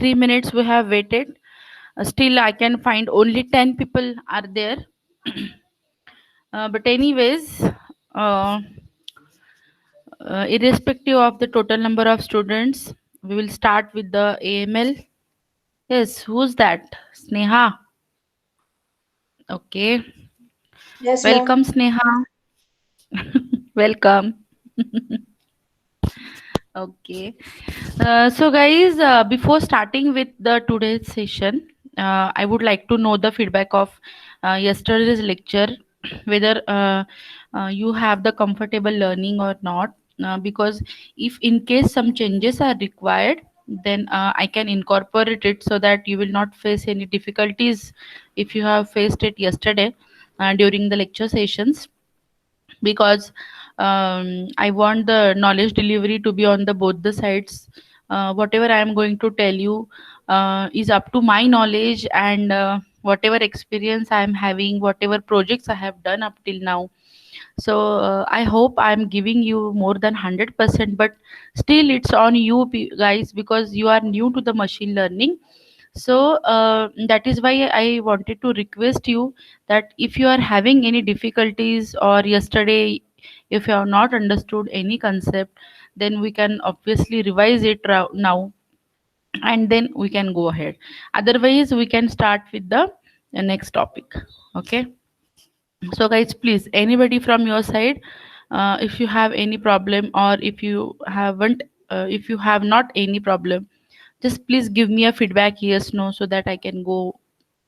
3 minutes we have waited. Still, I can find only 10 people are there. But anyways, uh, irrespective of the total number of students, we will start with the AML. Yes, who's that? Sneha. Okay. Yes, ma'am. Welcome, Sneha. Welcome. Okay. So, guys, before starting with the today's session, I would like to know the feedback of yesterday's lecture, whether you have the comfortable learning or not. Because if in case some changes are required, then I can incorporate it so that you will not face any difficulties if you have faced it yesterday during the lecture sessions, because I want the knowledge delivery to be on the both the sides. Whatever I am going to tell you is up to my knowledge, and whatever experience I am having, whatever projects I have done up till now. So I hope I'm giving you more than 100%, but still it's on you guys, because you are new to the machine learning. So that is why I wanted to request you that if you are having any difficulties, or yesterday if you have not understood any concept, then we can obviously revise it now, and then we can go ahead. Otherwise we can start with the next topic. Okay. So guys, please, anybody from your side, if you have any problem, or if you have not any problem, just please give me a feedback, yes, no, so that I can go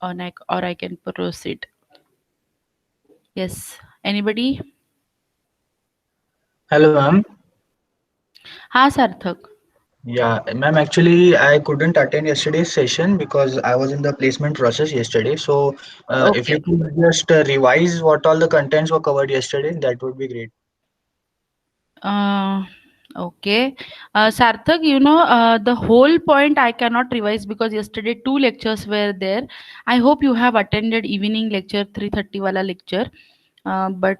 on, or I can proceed. Yes. Anybody? Hello, ma'am. Ha, Sarthak. Yeah, ma'am. Actually, I couldn't attend yesterday's session because I was in the placement process yesterday. So, if Okay. you could just revise what all the contents were covered yesterday, that would be great. Uh, okay. Sarthak, the whole point I cannot revise because yesterday two lectures were there. I hope you have attended evening lecture, 3:30 wala lecture. But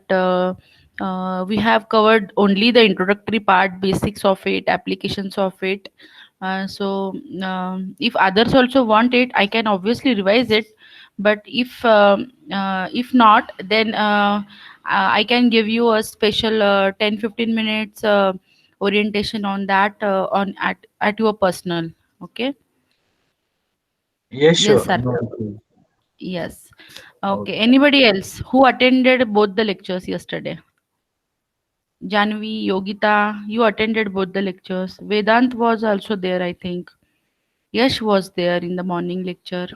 we have covered only the introductory part, basics of it, applications of it. If others also want it, I can obviously revise it. But if not, then I can give you a special 10-15 minutes orientation on that, on at your personal. Okay. Yes, Yes, sure. sir. No issues. Yes. Okay. Okay. Anybody else who attended both the lectures yesterday? Janvi, Yogita, you attended both the lectures. Vedant was also there, I think. Yash was there in the morning lecture.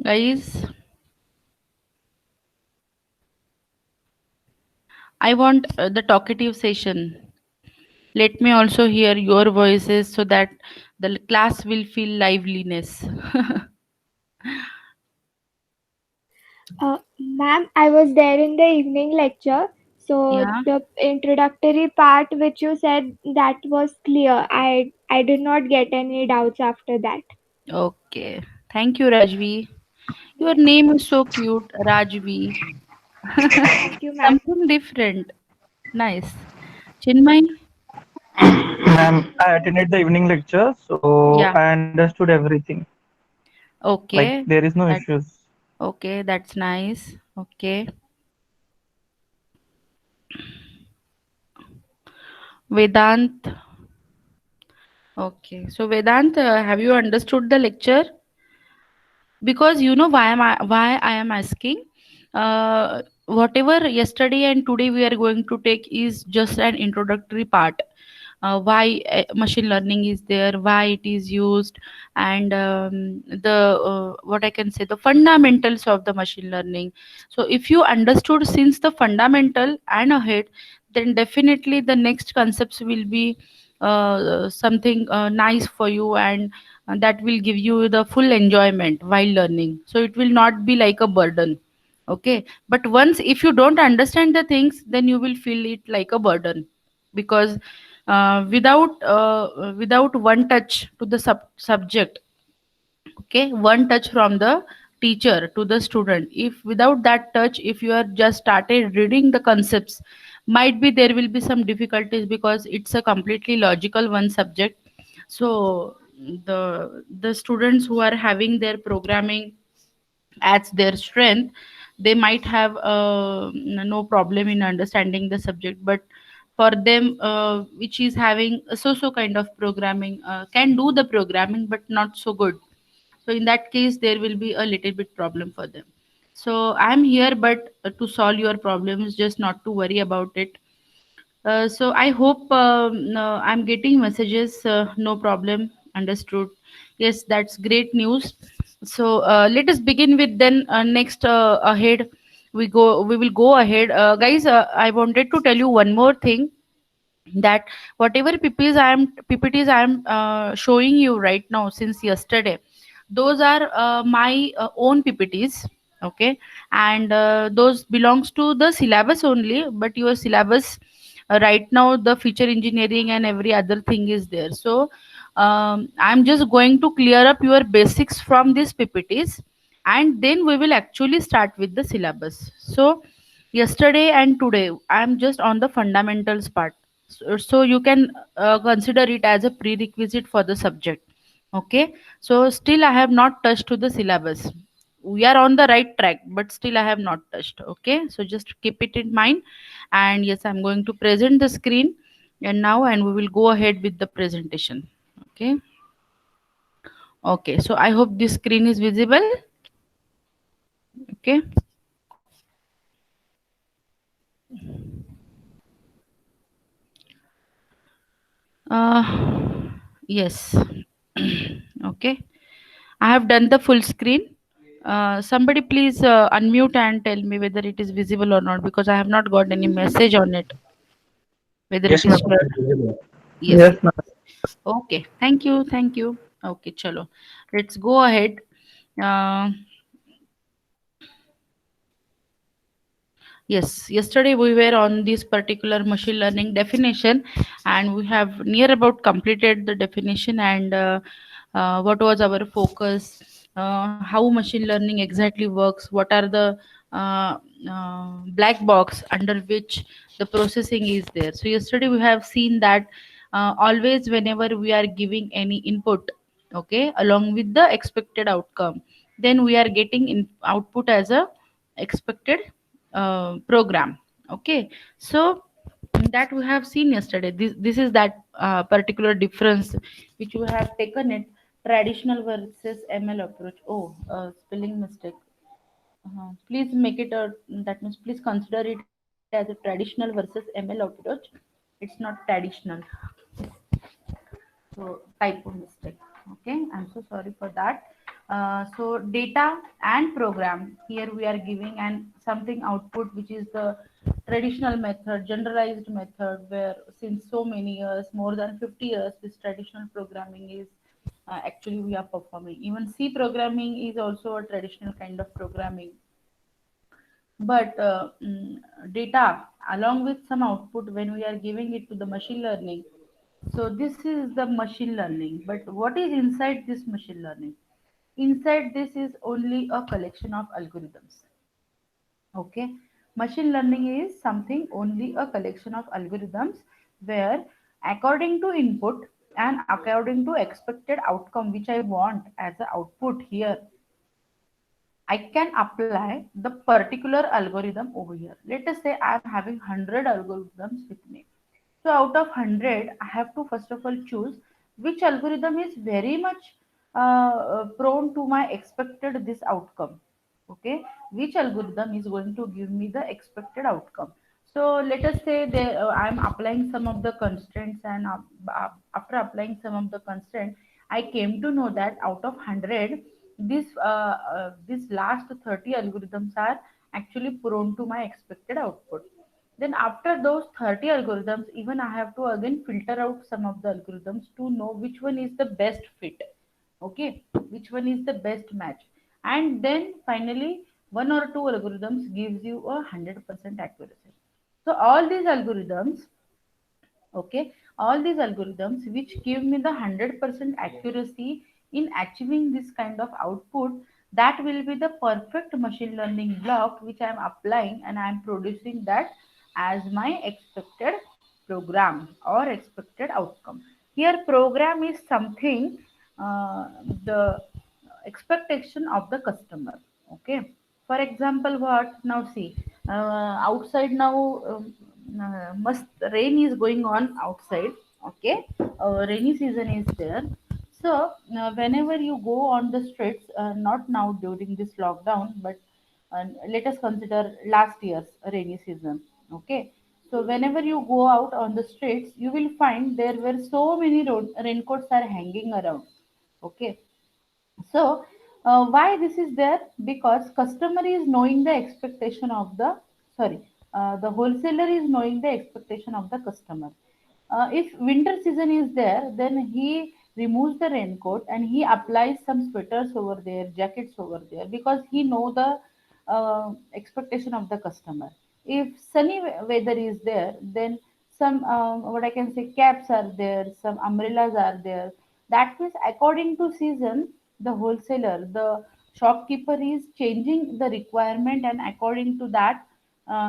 Guys, I want the talkative session. Let me also hear your voices so that the class will feel liveliness. Ma'am, I was there in the evening lecture. So Yeah. the introductory part which you said that was clear. I did not get any doubts after that. Okay. Thank you, Rajvi. Your name is so cute, Rajvi. Thank you, ma'am. Something different. Nice. Chinmay? Ma'am, I attended the evening lecture, so Yeah. I understood everything. Like Okay. there is no That issues. okay, that's nice. Okay. Vedant. Okay. So Vedant, have you understood the lecture? Because you know why I am asking. Whatever yesterday and today we are going to take is just an introductory part. Why machine learning is there, why it is used, and the what I can say, the fundamentals of the machine learning. So if you understood since the fundamental and ahead, then definitely the next concepts will be something nice for you, and that will give you the full enjoyment while learning, so it will not be like a burden. Okay. But once if you don't understand the things, then you will feel it like a burden, because without one touch to the subject. Okay. One touch from the teacher to the student, if without that touch, if you are just started reading the concepts Might be there will be some difficulties because it's a completely logical one subject. So the students who are having their programming as their strength, they might have no problem in understanding the subject. But for them which is having a so kind of programming, can do the programming but not so good, so in that case there will be a little bit problem for them. So I'm here but to solve your problems, just not to worry about it. So I hope no, I'm getting messages. No problem. Understood. Yes, that's great news. So let us begin with then next ahead. We go. We will go ahead, guys. I wanted to tell you one more thing, that whatever PPTs I am showing you right now since yesterday, those are my own PPTs. Okay, and those belongs to the syllabus only. But your syllabus right now, the feature engineering and every other thing is there. So I'm just going to clear up your basics from these PPTs, and then we will actually start with the syllabus. So yesterday and today I'm just on the fundamentals part, so you can consider it as a prerequisite for the subject. Okay, so still I have not touched to the syllabus. We are on the right track, but still I have not touched. Okay, so just keep it in mind. And yes, I'm going to present the screen and now, and we will go ahead with the presentation. Okay. Okay, so I hope this screen is visible. Okay. Yes. Okay. I have done the full screen. Somebody please unmute and tell me whether it is visible or not, because I have not got any message on it. Whether it Yes, is ma'am. shared. Yes, Yes, yes. ma'am. Okay. Thank you. Thank you. Okay, chalo. Let's go ahead. Uh, yes, yesterday we were on this particular machine learning definition, and we have near about completed the definition, and what was our focus, how machine learning exactly works, what are the uh, black box under which the processing is there. So yesterday we have seen that always whenever we are giving any input, okay, along with the expected outcome, then we are getting in output as a expected program. Okay, so that we have seen yesterday. This is that particular difference which we have taken it, traditional versus ML approach. Oh, spelling mistake. Please make it a, that means please consider it as a traditional versus ML approach. It's not traditional. So typo mistake. Okay, I'm so sorry for that. So data and program, here we are giving and something output which is the traditional method, generalized method, where since so many years, more than 50 years, this traditional programming is actually we are performing. Even C programming is also a traditional kind of programming. But data along with some output, when we are giving it to the machine learning, so this is the machine learning. But what is inside this machine learning? Inside this is only a collection of algorithms. Okay, machine learning is something only a collection of algorithms, where according to input and according to expected outcome which I want as an output here, I can apply the particular algorithm over here. Let us say I am having 100 algorithms with me. So out of 100, I have to first of all choose which algorithm is very much prone to my expected this outcome. Okay, which algorithm is going to give me the expected outcome. So let us say I am applying some of the constraints, and after applying some of the constraints, I came to know that out of 100, this last 30 algorithms are actually prone to my expected output. Then after those 30 algorithms, even I have to again filter out some of the algorithms to know which one is the best fit. Okay, which one is the best match. And then finally, one or two algorithms gives you a 100% accuracy. So all these algorithms, okay, all these algorithms which give me the 100% accuracy in achieving this kind of output, that will be the perfect machine learning block which I am applying, and I am producing that as my expected program or expected outcome. Here, program is something the expectation of the customer. Okay. For example, what now? See, outside now, must rain is going on outside. Okay, rainy season is there. So whenever you go on the streets, not now during this lockdown, but let us consider last year's rainy season. Okay, so whenever you go out on the streets, you will find there were so many raincoats are hanging around. Okay, so why this is there? Because customer is knowing the expectation of the, sorry, the wholesaler is knowing the expectation of the customer. If winter season is there, then he removes the raincoat and he applies some sweaters over there, jackets over there, because he know the expectation of the customer. If sunny weather is there, then some what I can say, caps are there, some umbrellas are there. That means according to season, the wholesaler, the shopkeeper is changing the requirement, and according to that,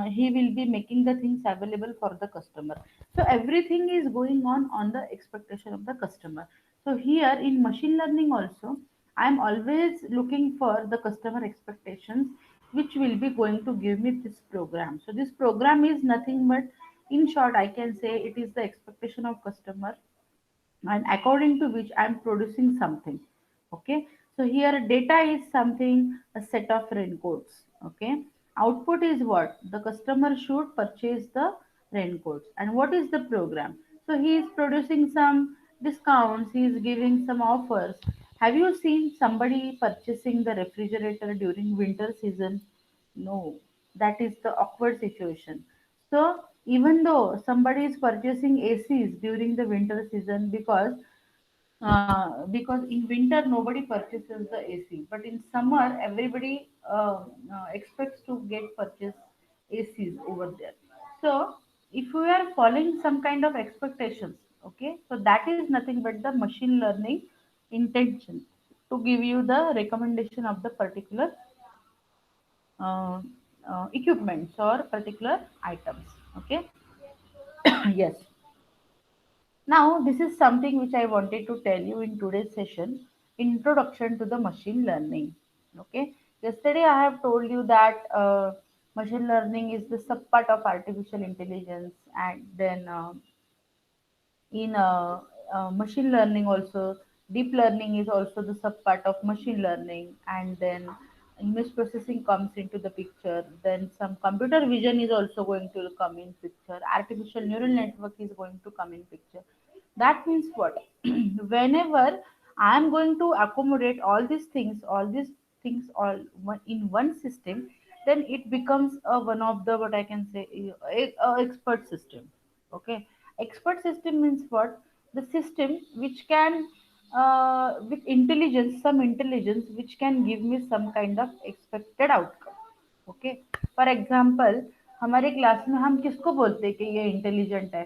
he will be making the things available for the customer. So everything is going on the expectation of the customer. So here in machine learning also, I am always looking for the customer expectations, which will be going to give me this program. So this program is nothing but, in short, I can say it is the expectation of customer, and according to which I'm producing something. Okay, so here data is something, a set of raincoats. Okay, output is what the customer should purchase the raincoats, and what is the program? So he is producing some discounts, he is giving some offers. Have you seen somebody purchasing the refrigerator during winter season? No, that is the awkward situation. So even though somebody is purchasing ACs during the winter season, because in winter nobody purchases the AC, but in summer everybody expects to get purchase ACs over there. So if we are following some kind of expectations, okay, so that is nothing but the machine learning intention to give you the recommendation of the particular uh, equipments or particular items. Okay, yes. Now, this is something which I wanted to tell you in today's session, introduction to the machine learning. Okay, yesterday I have told you that machine learning is the subpart of artificial intelligence, and then in machine learning also, deep learning is also the subpart of machine learning, and then image processing comes into the picture, then some computer vision is also going to come in picture, artificial neural network is going to come in picture. That means what? Whenever I am going to accommodate all these things all in one system, then it becomes one of the, what I can say, a expert system. Okay, expert system means what? The system which can with intelligence, some intelligence which can give me some kind of expected outcome. Okay, for example, हमारे class में हम किसको बोलते हैं कि ये intelligent है?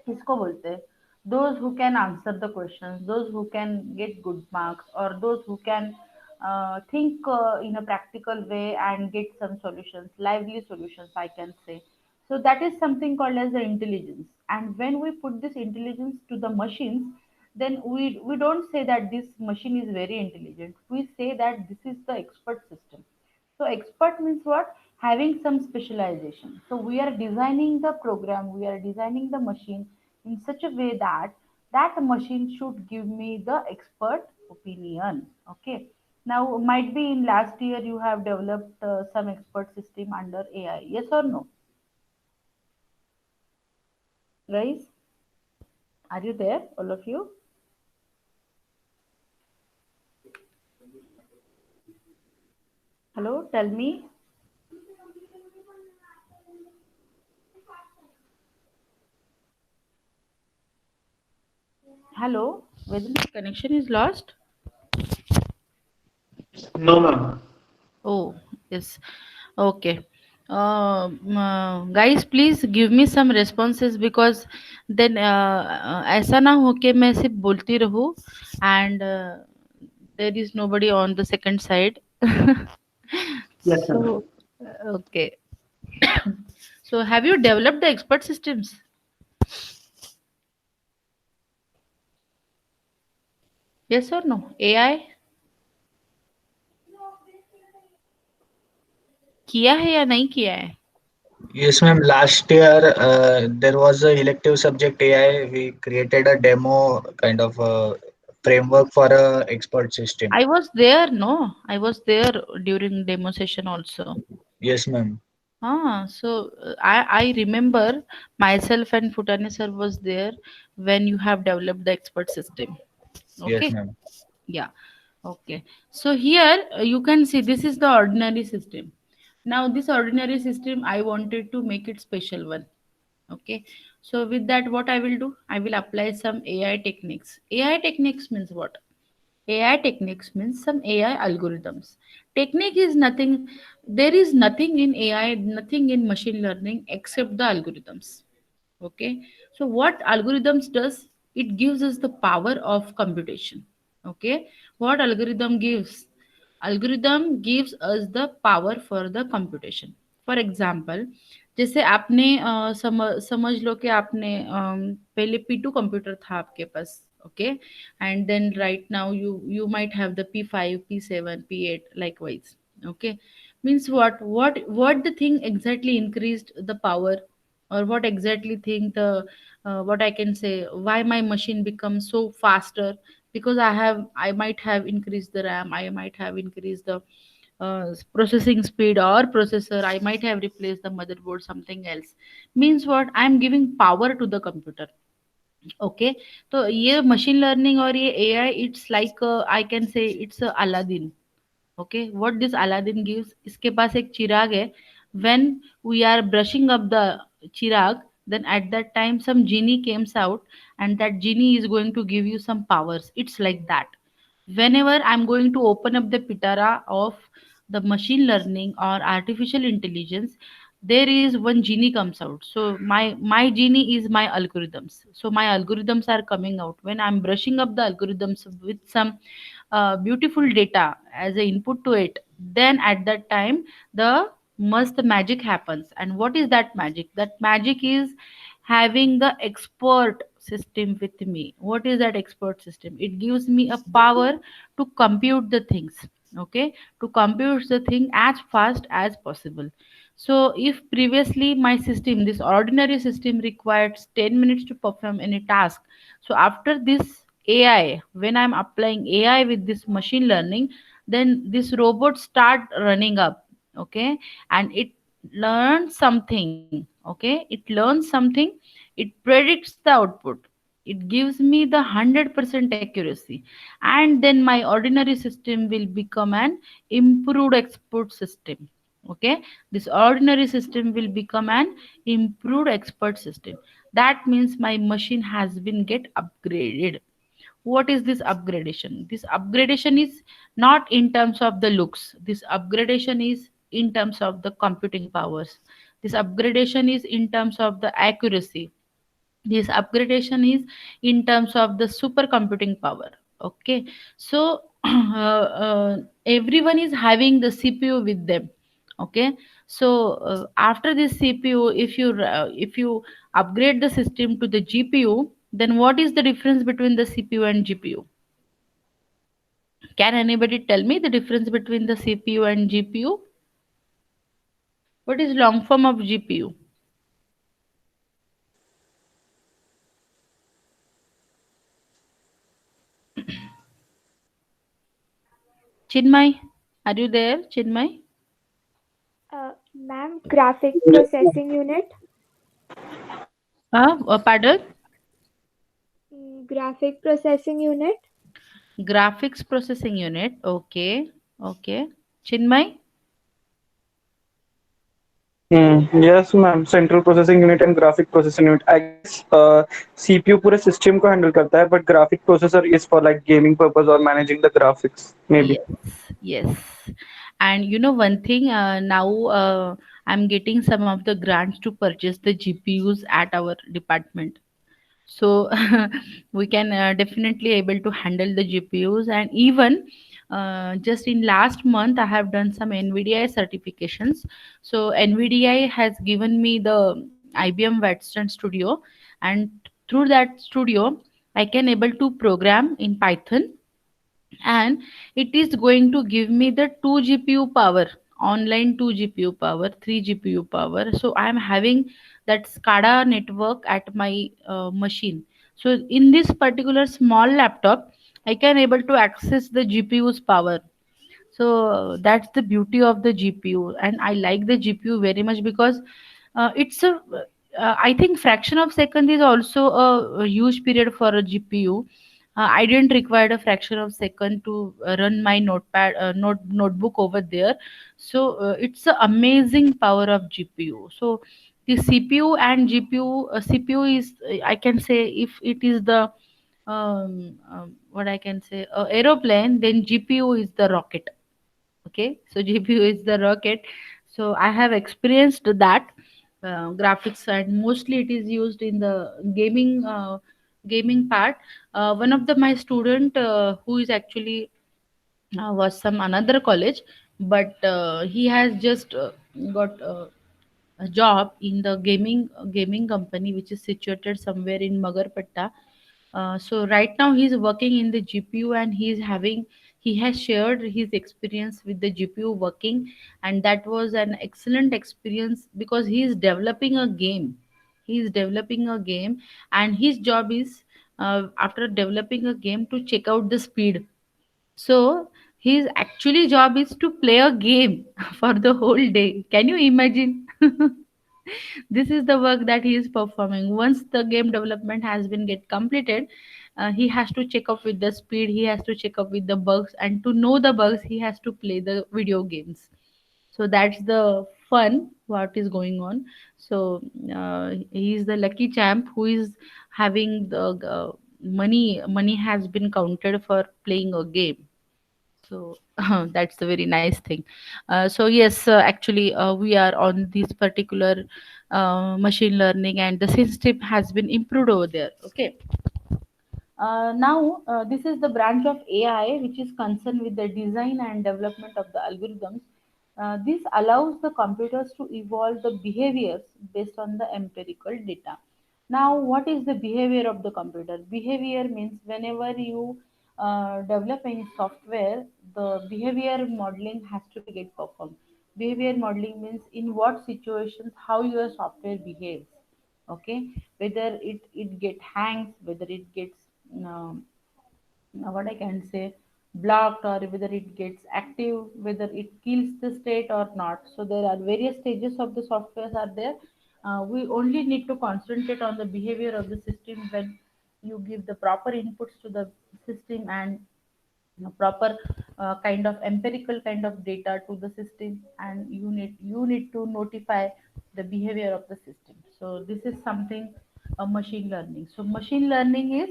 किसको बोलते हैं? Those who can answer the questions, those who can get good marks, or those who can think in a practical way and get some solutions, lively solutions, I can say. So that is something called as the intelligence. And when we put this intelligence to the machines, then we don't say that this machine is very intelligent. We say that this is the expert system. So expert means what? Having some specialization. So we are designing the program, we are designing the machine in such a way that that machine should give me the expert opinion. Okay. Now might be in last year you have developed some expert system under AI. Yes or no, guys? Are you there, all of you? Hello, tell me. Hello, whether my connection is lost? No, ma'am. Oh, yes. Okay. Guys, please give me some responses, because then ऐसा ना हो कि मैं सिर्फ बोलती रहूँ and there is nobody on the second side. Yes, ma'am. So okay. So have you developed the expert systems? Yes or no? AI किया है या नहीं किया है? Yes, ma'am. Last year, there was a elective subject AI. We created a demo kind of framework for a expert system. I was there, no? I was there during demo session also. Yes, ma'am. I remember myself and Futani sir was there when you have developed the expert system. Yes, Okay. ma'am. Yeah. Okay. So here you can see this is the ordinary system. Now this ordinary system I wanted to make it special one. Okay. So with that what I will do? I will apply some AI techniques. AI techniques means what? AI techniques means some AI algorithms. Technique is nothing, there is nothing in AI, nothing in machine learning except the algorithms. Okay. So what algorithms does? It gives us the power of computation. Okay. What algorithm gives? Algorithm gives us the power for the computation. For example, जैसे आपने समझ लो कि आपने पहले P2 computer था आपके पास. Okay, and then right now you might have the P5, P7, P8 likewise. Okay, means what the thing exactly increased the power, or what exactly think the what I can say why my machine becomes so faster, because I might have increased the RAM, I might have increased the processing speed or processor, I might have replaced the motherboard something else. Means what, I'm giving power to the computer. Okay, तो ये machine learning और ये AI it's like I can say it's Aladdin. Okay, what this Aladdin gives, इसके पास एक चिराग है. When we are brushing up the chirag, then at that time some genie comes out, and that genie is going to give you some powers. It's like that. Whenever I'm going to open up the pitara of the machine learning or artificial intelligence, there is one genie comes out. So my genie is my algorithms. So my algorithms are coming out when I'm brushing up the algorithms with some beautiful data as a input to it. Then at that time the must magic happens. And what is that magic? That magic is having the expert system with me. What is that expert system? It gives me a power to compute the things. Okay, to compute the thing as fast as possible. So if previously my system, this ordinary system required 10 minutes to perform any task, so after this AI, when I'm applying AI with this machine learning, then this robot start running up. Okay, and it learns something. Okay, it learns something, it predicts the output, it gives me the 100% accuracy, and then my ordinary system will become an improved expert system. Okay, this ordinary system will become an improved expert system. That means my machine has been get upgraded. What is this upgradation? This upgradation is not in terms of the looks, this upgradation is in terms of the computing powers, this upgradation is in terms of the accuracy, this upgradation is in terms of the supercomputing power. Okay, so everyone is having the CPU with them. Okay, so after this CPU, if you upgrade the system to the GPU, then what is the difference between the CPU and GPU? Can anybody tell me the difference between the CPU and GPU? What is long form of GPU? Chinmay, are you there, Chinmay? Ma'am, graphic processing unit. Pardon? Graphic processing unit. Graphics processing unit. Okay. Okay. Chinmay? Yes, ma'am. Central processing unit and graphic processing unit. I guess CPU पूरे system को handle करता है, but graphic processor is for like gaming purpose or managing the graphics, maybe. Yes. Yes. And you know one thing, now I'm getting some of the grants to purchase the GPUs at our department. So we can definitely able to handle the GPUs, and even just in last month I have done some NVIDIA certifications. So NVIDIA has given me the IBM Watson Studio, and through that studio I can able to program in Python, and it is going to give me the 2 GPU power, online 2 GPU power, 3 GPU power. So I am having that SCADA network at my machine. So in this particular small laptop I can able to access the GPU's power. So that's the beauty of the GPU, and I like the GPU very much because it's a I think fraction of second is also a huge period for a GPU. I didn't require a fraction of second to run my notepad notebook over there. So it's an amazing power of GPU. So the CPU and GPU, CPU is, I can say, if it is the what I can say, aeroplane, then GPU is the rocket. Okay, so GPU is the rocket. So I have experienced that graphics, and mostly it is used in the gaming part. One of the my student who is actually was some another college, but he has just got a job in the gaming company which is situated somewhere in Magarpatta. So right now he's working in the GPU, and he has shared his experience with the GPU working, and that was an excellent experience because he is developing a game. He is developing a game, and his job is after developing a game to check out the speed. So his actually job is to play a game for the whole day. Can you imagine? This is the work that he is performing. Once the game development has been get completed, he has to check up with the speed. He has to check up with the bugs, and to know the bugs, he has to play the video games. So that's the fun what is going on. So he is the lucky champ who is having the money has been counted for playing a game. So that's a very nice thing. So yes, actually we are on this particular machine learning, and the system has been improved over there. Okay. Now, this is the branch of AI which is concerned with the design and development of the algorithms. This allows the computers to evolve the behaviors based on the empirical data. Now, what is the behavior of the computer? Behavior means whenever you develop any software, the behavior modeling has to be get performed. Behavior modeling means in what situations how your software behaves. Okay, whether it get hangs, whether it gets um, what I can say, blocked, or whether it gets active, whether it kills the state or not. So there are various stages of the softwares are there. We only need to concentrate on the behavior of the system when you give the proper inputs to the system, and proper kind of empirical kind of data to the system, and you need to notify the behavior of the system. So this is something machine learning. So machine learning is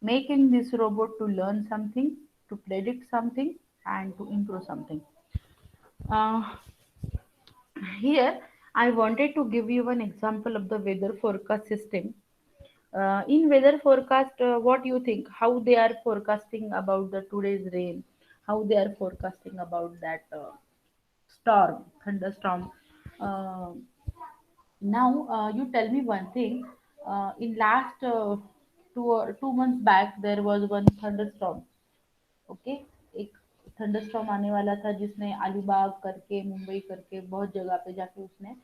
making this robot to learn something, to predict something, and to improve something. Uh, Here, I wanted to give you one example of the weather forecast system. In weather forecast, what do you think? How they are forecasting about the today's rain? How they are forecasting about that storm, thunderstorm? Uh, Now, you tell me one thing. In last 2 months back, there was one thunderstorm. Okay, एक thunderstorm आने वाला था जिसने अलीबाग करके, मुंबई करके बहुत जगह पे जाके उसने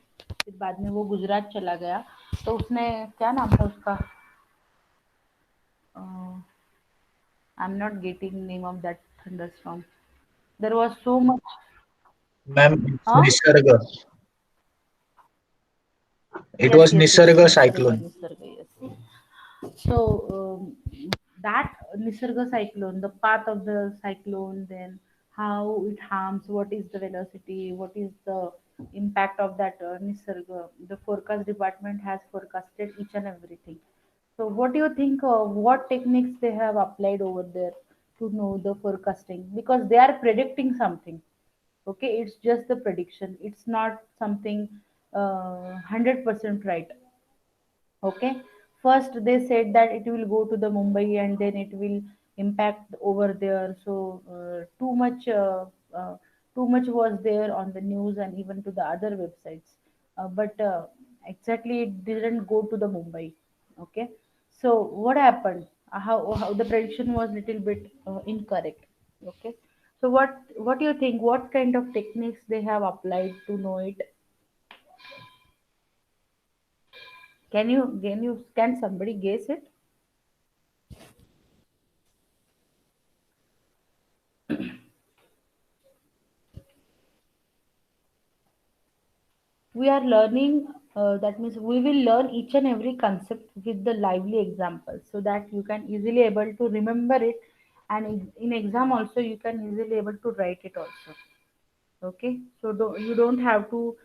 फिर बाद में वो गुजरात चला गया। तो उसने क्या नाम था उसका, I am not getting name of that thunderstorm. There was so much. Ma'am, it's हाँ, Nisarga. It yes was yes yes, Nisarga Nisarga cyclone. Nisarga, yes. So that Nisarga cyclone, the path of the cyclone, then how it harms, what is the velocity, what is the impact of that Nisarga. The forecast department has forecasted each and everything. So what do you think? What techniques they have applied over there to know the forecasting? Because they are predicting something. Okay, it's just the prediction. It's not something 100% right. Okay, first they said that it will go to the Mumbai, and then it will impact over there. So too much was there on the news and even to the other websites, but exactly it didn't go to the Mumbai. Okay, so what happened? How the prediction was little bit incorrect. Okay, so what do you think? What kind of techniques they have applied to know it? Can somebody guess it? We are learning, that means we will learn each and every concept with the lively examples so that you can easily able to remember it, and in exam also you can easily able to write it also. Okay, so you don't have to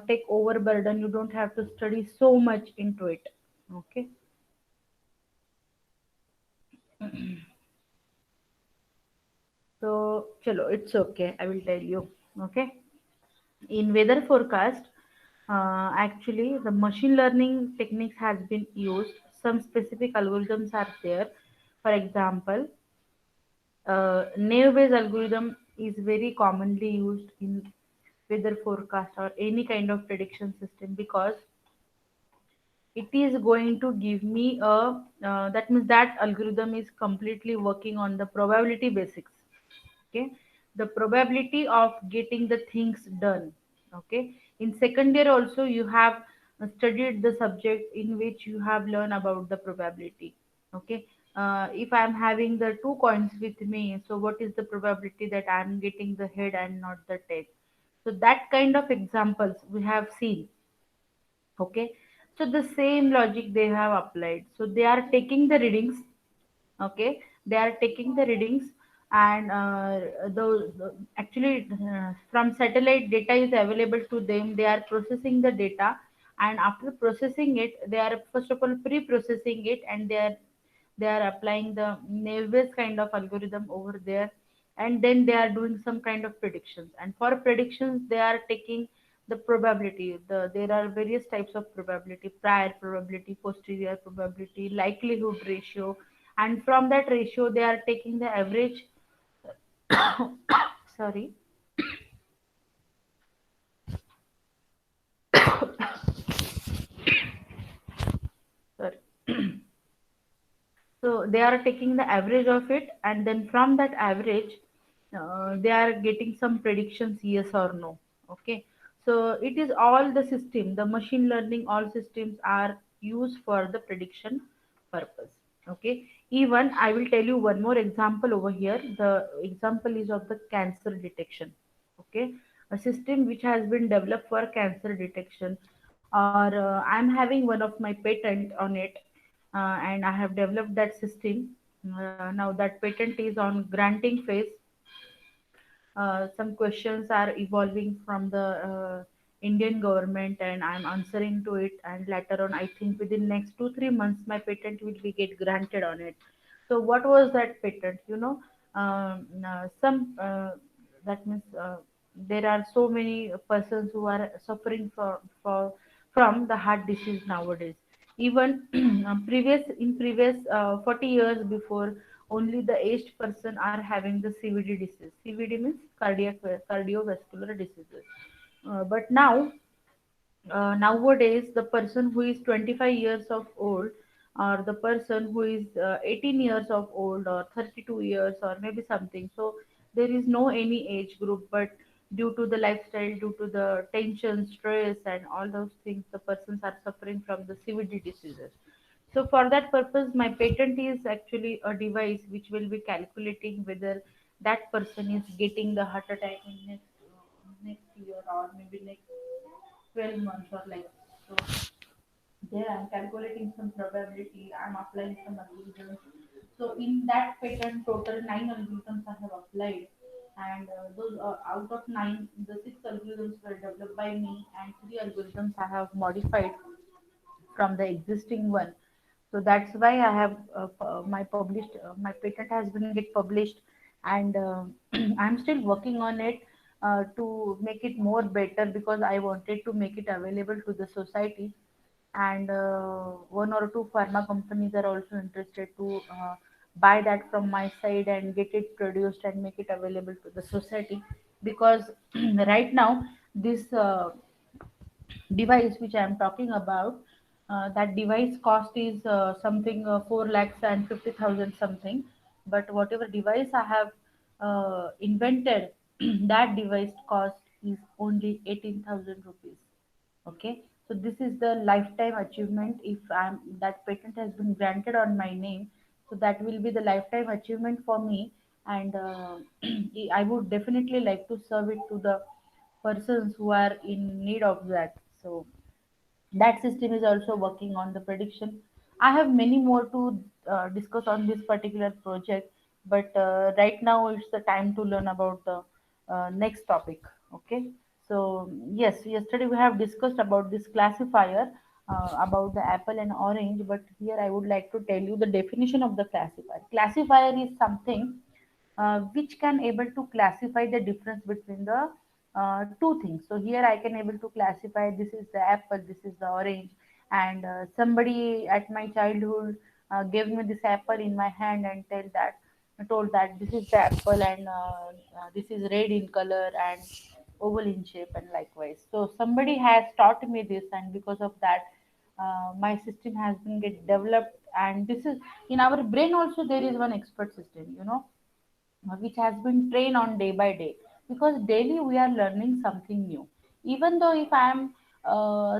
take overburden, you don't have to study so much into it. Okay, so chalo, it's okay, I will tell you. Okay, in weather forecast, actually the machine learning techniques has been used. Some specific algorithms are there. For example, naive Bayes algorithm is very commonly used in weather forecast or any kind of prediction system, because it is going to give me a, that means that algorithm is completely working on the probability basics. Okay, the probability of getting the things done. Okay, in second year also you have studied the subject in which you have learned about the probability. Okay, if I am having the two coins with me, so what is the probability that I am getting the head and not the tail? So that kind of examples we have seen. Okay, so the same logic they have applied, so they are taking the readings. Okay, they are taking the readings, and actually from satellite data is available to them, they are processing the data, and after processing it they are first of all pre-processing it, and they are applying the Navier kind of algorithm over there, and then they are doing some kind of predictions. And for predictions they are taking the probability. There are various types of probability: prior probability, posterior probability, likelihood ratio, and from that ratio they are taking the average. Sorry. Sorry. So they are taking the average of it, and then from that average, they are getting some predictions, yes or no. Okay, so it is all the system, the machine learning, all systems are used for the prediction purpose. Okay, even I will tell you one more example over here. The example is of the cancer detection. Okay, a system which has been developed for cancer detection, or I'm having one of my patent on it, and I have developed that system. Now that patent is on granting phase. Some questions are evolving from the Indian government, and I'm answering to it. And later on, I think within next 2 3 months, my patent will be get granted on it. So what was that patent? Some that means there are so many persons who are suffering from the heart disease nowadays. Even previous 40 years before, only the aged person are having the CVD disease. CVD means cardiovascular diseases. But now, nowadays, the person who is 25 years of old, or the person who is 18 years of old, or 32 years, or maybe something, so there is no any age group. But due to the lifestyle, due to the tension, stress, and all those things, the persons are suffering from the CVD diseases. So for that purpose, my patent is actually a device which will be calculating whether that person is getting the heart attack in next year, or maybe next 12 months, or like. So there I'm calculating some probability, I'm applying some algorithms. So in that patent, total 9 algorithms I have applied, and those out of nine, the six algorithms were developed by me, and three algorithms I have modified from the existing one. So that's why I have my patent has been get published, and I'm still working on it to make it more better, because I wanted to make it available to the society. And one or two pharma companies are also interested to buy that from my side and get it produced and make it available to the society. Because right now this device which I am talking about, that device cost is something 4 lakhs and 50,000 something. But whatever device I have invented, that device cost is only 18,000 rupees. Okay, so this is the lifetime achievement. If I'm that patent has been granted on my name, so that will be the lifetime achievement for me. And I would definitely like to serve it to the persons who are in need of that. So that system is also working on the prediction. I have many more to discuss on this particular project, but right now it's the time to learn about the next topic. Okay, so yes, yesterday we have discussed about this classifier, about the apple and orange, but here I would like to tell you the definition of the classifier. Classifier is something which can able to classify the difference between the two things. So here I can able to classify this is the apple, this is the orange, and somebody at my childhood gave me this apple in my hand and told that this is the apple, and this is red in color and oval in shape, and likewise. So somebody has taught me this, and because of that, my system has been get developed. And this is in our brain also there is one expert system, which has been trained on day by day, because daily we are learning something new. Even though if I am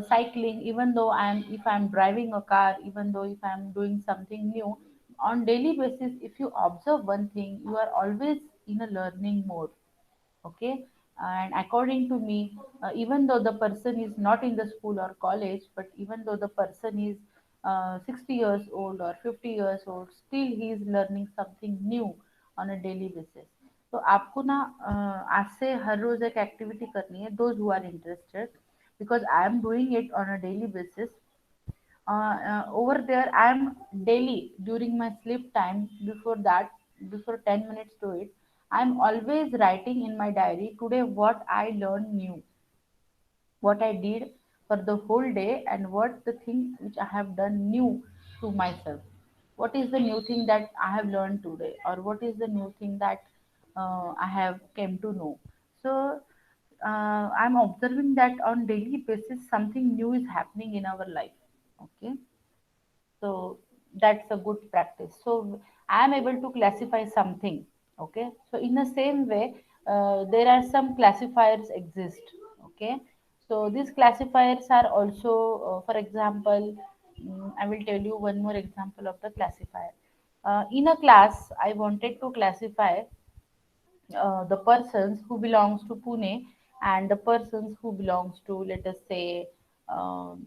cycling, even though I'm driving a car, even though if I'm doing something new on daily basis, if you observe one thing, you are always in a learning mode. Okay, and according to me, even though the person is not in the school or college, but even though the person is 60 years old or 50 years old, still he is learning something new on a daily basis. तो आपको ना आज से हर रोज एक activity करनी है, those who are interested, because I am doing it on a daily basis. Over there I am daily during my sleep time, before that, before 10 minutes to it, I'm always writing in my diary today what I learned new, what I did for the whole day, and what the thing which I have done new to myself. What is the new thing that I have learned today, or what is the new thing that I have came to know. So I'm observing that on daily basis something new is happening in our life. Okay, so that's a good practice. So I am able to classify something. Okay, so in the same way, there are some classifiers exist. Okay, so these classifiers are also, for example, I will tell you one more example of the classifier. In a class I wanted to classify the persons who belongs to Pune and the persons who belongs to, let us say, um,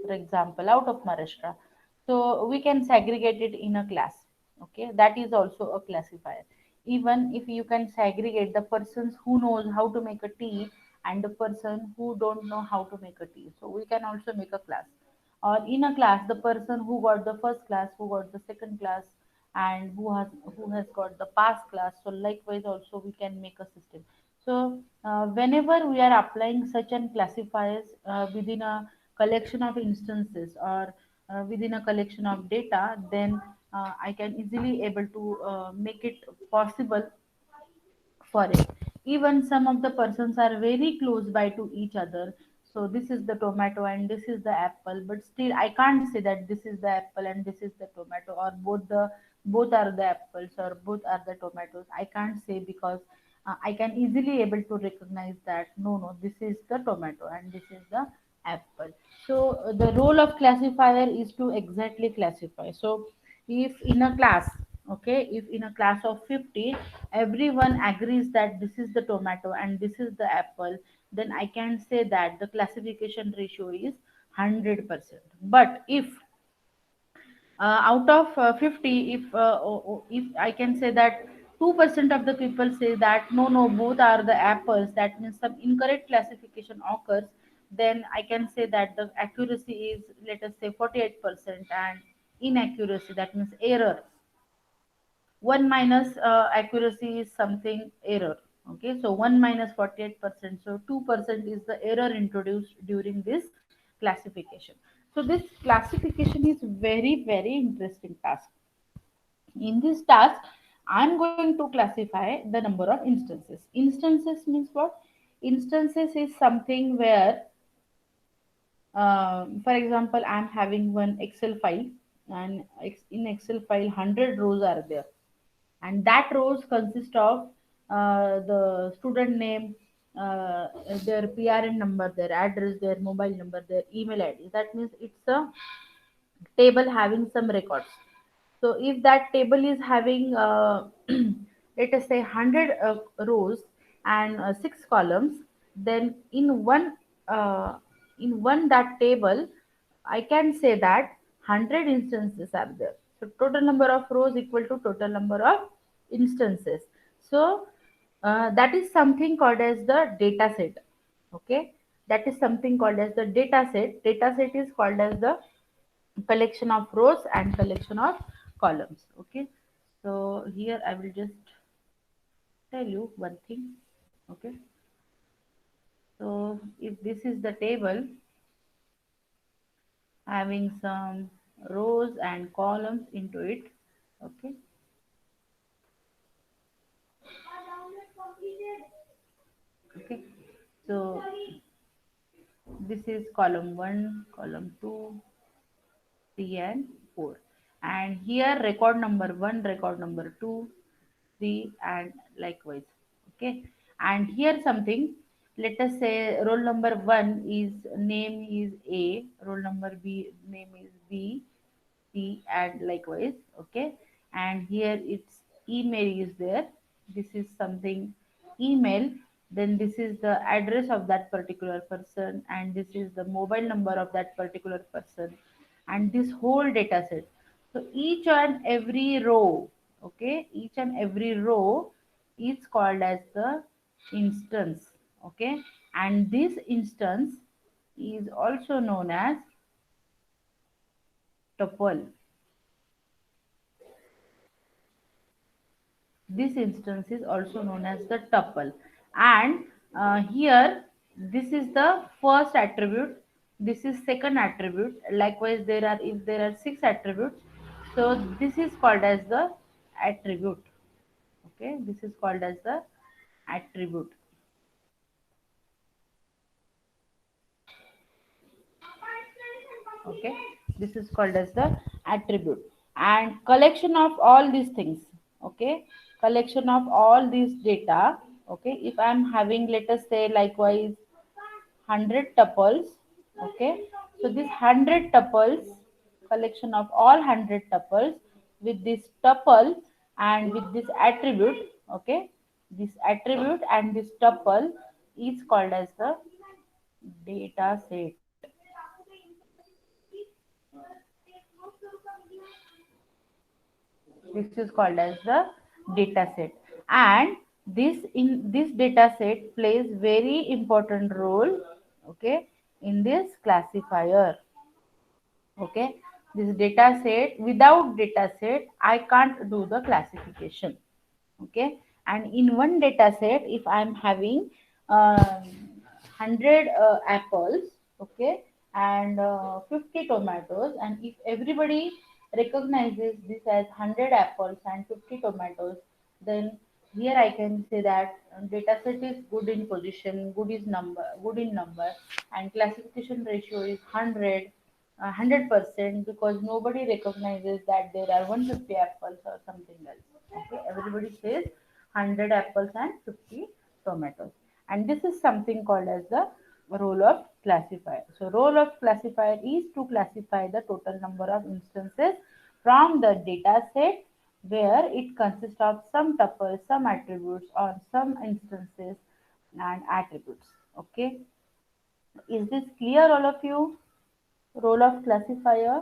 for example, out of Maharashtra. So we can segregate it in a class. Okay, that is also a classifier. Even if you can segregate the persons who knows how to make a tea and the person who don't know how to make a tea, so we can also make a class. Or in a class, the person who got the first class, who got the second class, and who has got the past class. So likewise also we can make a system. So whenever we are applying such an classifiers within a collection of instances, or within a collection of data, then I can easily able to make it possible for it. Even some of the persons are very close by to each other. So this is the tomato and this is the apple, but still I can't say that this is the apple and this is the tomato, or both are the apples or both are the tomatoes. I can't say, because I can easily able to recognize that no, this is the tomato and this is the apple. So the role of classifier is to exactly classify. So if in a class, okay, if in a class of 50 everyone agrees that this is the tomato and this is the apple, then I can say that the classification ratio is 100%. But if out of 50, if I can say that 2% of the people say that no, both are the apples, that means some incorrect classification occurs, then I can say that the accuracy is, let us say, 48%, and inaccuracy, that means error, 1 minus accuracy is something error. Okay, so 1 minus 48%, so 2% is the error introduced during this classification. So this classification is very, very interesting task. In this task, I'm going to classify the number of instances. Instances means what? Instances is something where, for example, I'm having one Excel file, and in Excel file 100 rows are there, and that rows consist of the student name, their PRN number, their address, their mobile number, their email ID. That means it's a table having some records. So if that table is having, let us say, 100 rows and 6 columns, then uh, in one that table, I can say that 100 instances are there. So total number of rows equal to total number of instances. So that is something called as the data set. Okay, that is something called as the data set. Data set is called as the collection of rows and collection of columns. Okay, so here I will just tell you one thing. Okay, so if this is the table having some rows and columns into it. Okay, okay, so this is column 1, column 2, 3 and 4, and here record number 1, record number 2, 3, and likewise. Okay, and here something, let us say roll number 1 is name is A, roll number B name is B, C, and likewise. Okay, and here its email is there, this is something email, then this is the address of that particular person, and this is the mobile number of that particular person, and this whole data set. So each and every row, okay, each and every row is called as the instance. Okay, and this instance is also known as tuple. This instance is also known as the tuple. And here, this is the first attribute, this is second attribute. Likewise, there are, if there are 6 attributes, so this is called as the attribute. Okay, this is called as the attribute. Okay, this is called as the attribute, and collection of all these things. Okay, collection of all these data. Okay, if I'm having, let us say, likewise 100 tuples. Okay, so this 100 tuples, collection of all 100 tuples with this tuple and with this attribute. Okay, this attribute and this tuple is called as the data set. This is called as the data set, and this data set plays very important role. Okay, in this classifier. Okay, this data set, without data set I can't do the classification. Okay, and in one data set, if I'm having 100 apples, okay, and 50 tomatoes, and if everybody recognizes this as 100 apples and 50 tomatoes, then here I can say that data set is good in position, good in number, and classification ratio is 100%, because nobody recognizes that there are 150 apples or something else. Okay, everybody says 100 apples and 50 tomatoes, and this is something called as the role of classifier. So role of classifier is to classify the total number of instances from the data set, where it consists of some tuples, some attributes, or some instances and attributes. Okay, is this clear, all of you? Role of classifier.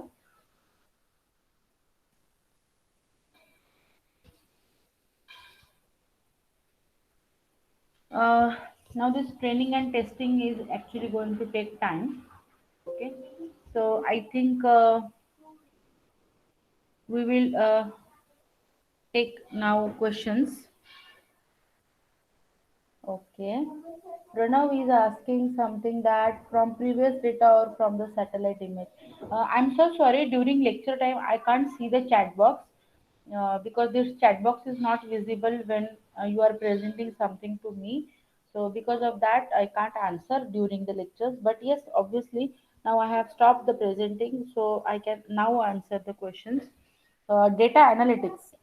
uh, Now this training and testing is actually going to take time. Okay, so I think we will take now questions. Okay, Pranav is asking something, that from previous data or from the satellite image. I'm so sorry, during lecture time I can't see the chat box. because this chat box is not visible when you are presenting something to me. So because of that, I can't answer during the lectures. But yes, obviously, now I have stopped the presenting, so I can now answer the questions. Data analytics.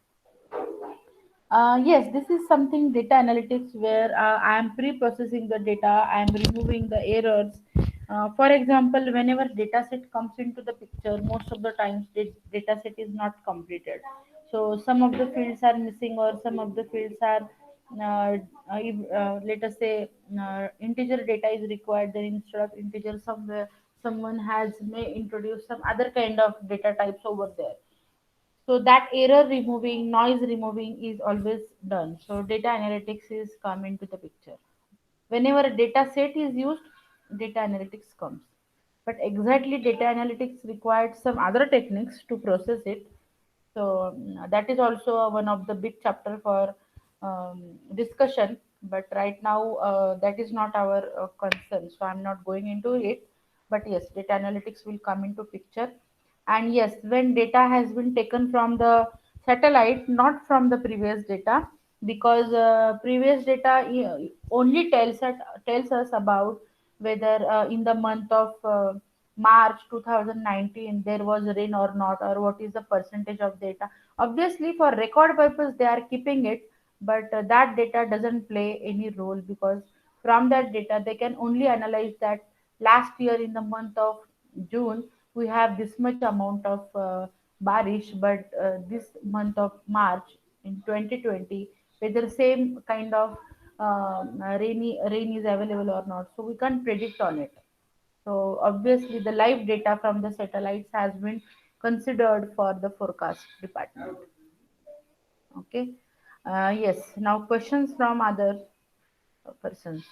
Yes, this is something data analytics where I am pre-processing the data, I am removing the errors. For example, whenever data set comes into the picture, most of the times the data set is not completed. So some of the fields are missing or some of the fields are, let us say, integer data is required. Then instead of integer, somewhere someone has may introduce some other kind of data types over there, so that error removing, noise removing is always done. So data analytics is come into the picture. Whenever a data set is used, data analytics comes. But exactly data analytics required some other techniques to process it. So that is also one of the big chapter for discussion. But right now that is not our concern. So I'm not going into it. But yes, data analytics will come into picture. And yes, when data has been taken from the satellite, not from the previous data, because previous data only tells us about whether in the month of March 2019 there was rain or not, or what is the percentage of data. Obviously, for record purpose they are keeping it, but that data doesn't play any role, because from that data they can only analyze that last year in the month of June we have this much amount of barish, but this month of March in 2020 whether same kind of rain is available or not, so we can't predict on it. So obviously the live data from the satellites has been considered for the forecast department. Okay. Yes, now questions from other persons.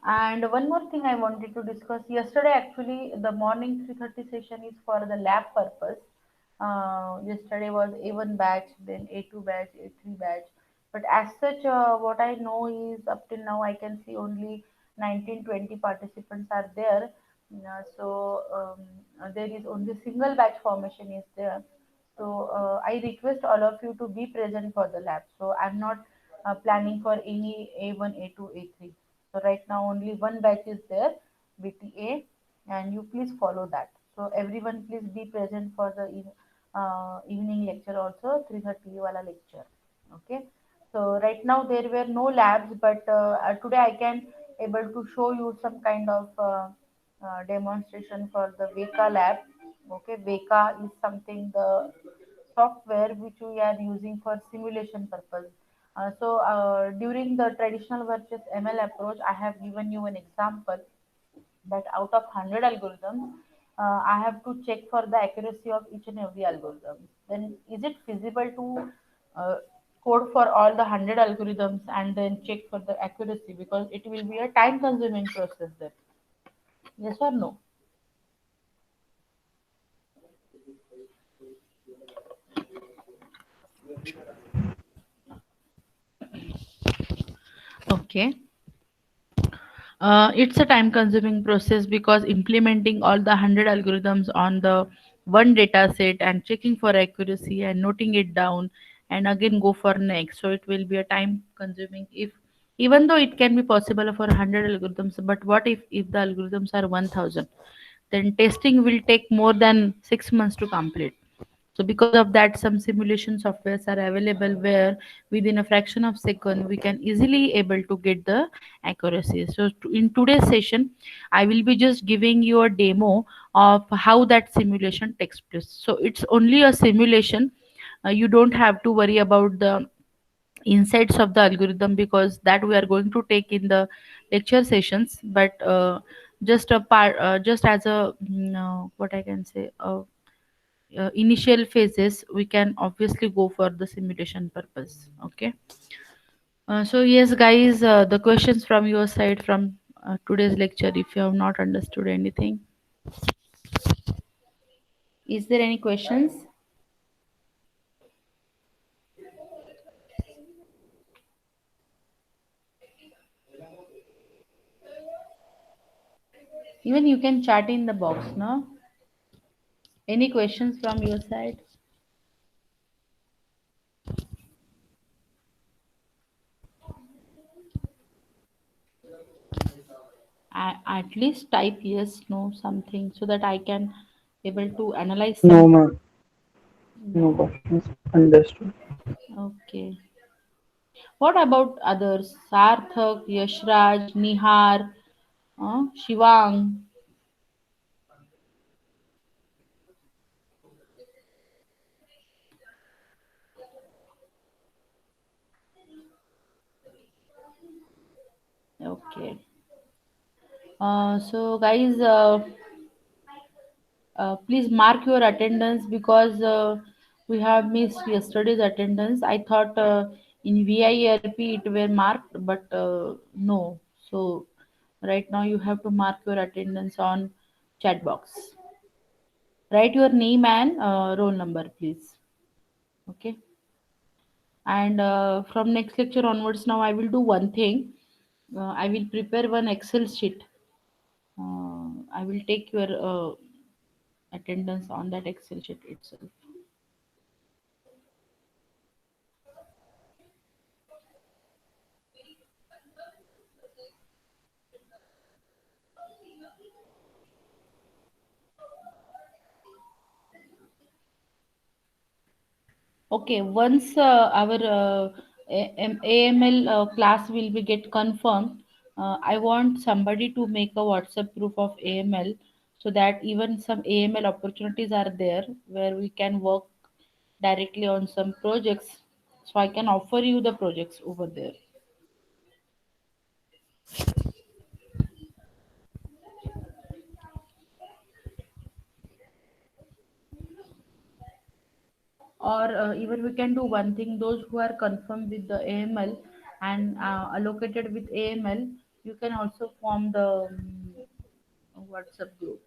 And one more thing I wanted to discuss. Yesterday, actually, the morning 3:30 session is for the lab purpose. Yesterday was A1 batch, then A2 batch, A3 batch. But as such, what I know is up till now I can see only 19-20 participants are there. There is only single batch formation is there. So I request all of you to be present for the lab. So I'm not planning for any A1, A2, A3. So right now only one batch is there, BTA, and you please follow that. So everyone please be present for the evening lecture also, 3:30 wala lecture. Okay. So right now there were no labs, but today I can able to show you some kind of demonstration for the Veka lab. Okay, Veka is something the software which we are using for simulation purpose. During the traditional versus ML approach, I have given you an example that out of 100 algorithms, I have to check for the accuracy of each and every algorithm. Then is it feasible to code for all the 100 algorithms and then check for the accuracy? Because it will be a time consuming process there. Yes or no? Okay. It's a time consuming process because implementing all the 100 algorithms on the one data set and checking for accuracy and noting it down and again go for next. So it will be a time consuming, if even though it can be possible for 100 algorithms, but what if the algorithms are 1000, then testing will take more than 6 months to complete. So because of that, some simulation softwares are available where within a fraction of second we can easily able to get the accuracy. So in today's session, I will be just giving you a demo of how that simulation takes place. So it's only a simulation. You don't have to worry about the insights of the algorithm because that we are going to take in the lecture sessions. But just a part, just as a what I can say. Initial phases we can obviously go for the simulation purpose. Okay. So yes guys, the questions from your side from today's lecture, if you have not understood anything, is there any questions? Even you can chat in the box, no? Any questions from your side? At least type yes, no, something so that I can able to analyze No, some. ma'am. No questions. Understood. Okay. What about others? Sarthak, Yashraj, Nihar, Shivang. Okay. So guys, please mark your attendance because we have missed yesterday's attendance. I thought in VIRP it were marked, but no. So right now you have to mark your attendance on chat box. Write your name and roll number, please. Okay. And from next lecture onwards, now I will do one thing. I will prepare one Excel sheet. I will take your attendance on that Excel sheet itself. Okay, once our AML class will be get confirmed, I want somebody to make a WhatsApp group of AML so that even some AML opportunities are there where we can work directly on some projects. So I can offer you the projects over there. Or even we can do one thing, those who are confirmed with the AML and allocated with AML, you can also form the WhatsApp group.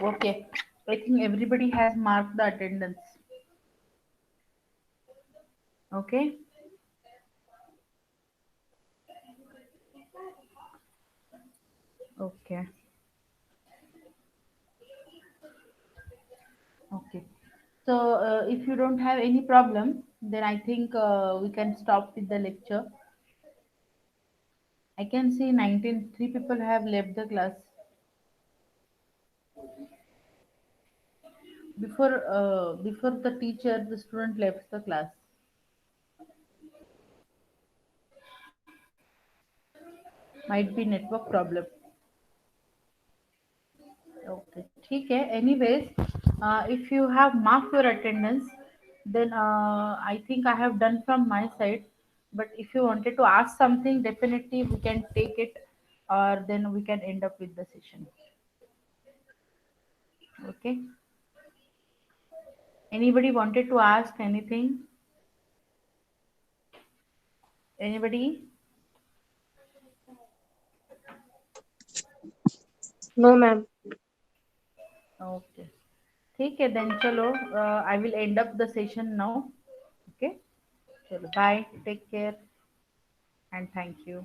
Okay, I think everybody has marked the attendance. Okay. Okay. Okay. So if you don't have any problem, then I think we can stop with the lecture. I can see 19 3 people have left the class before the teacher, the student left the class. Might be network problem. Okay, ठीक है. Anyways, if you have marked your attendance, then I think I have done from my side. But if you wanted to ask something, definitely we can take it, or then we can end up with the session. Okay. Anybody wanted to ask anything? Anybody? No, ma'am. Okay. ठीक है, then चलो. I will end up the session now. Okay. चलो, bye. Take care and thank you.